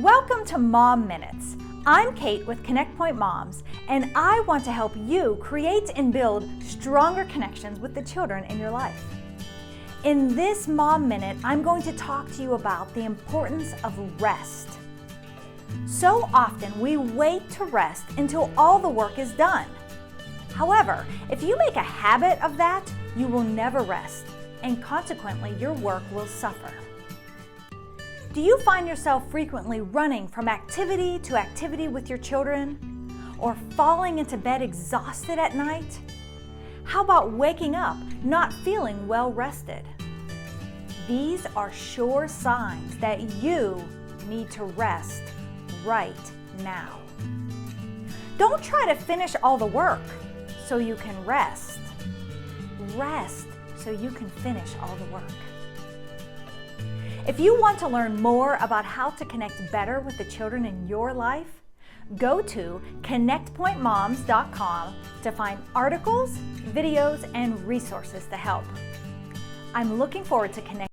Welcome to Mom Minutes. I'm Kate with Connect Point Moms, and I want to help you create and build stronger connections with the children in your life. In this Mom Minute, I'm going to talk to you about the importance of rest. So often we wait to rest until all the work is done. However, if you make a habit of that, you will never rest, and consequently your work will suffer. Do you find yourself frequently running from activity to activity with your children? Or falling into bed exhausted at night? How about waking up not feeling well rested? These are sure signs that you need to rest right now. Don't try to finish all the work so you can rest. Rest so you can finish all the work. If you want to learn more about how to connect better with the children in your life, go to connectpointmoms.com to find articles, videos, and resources to help. I'm looking forward to connecting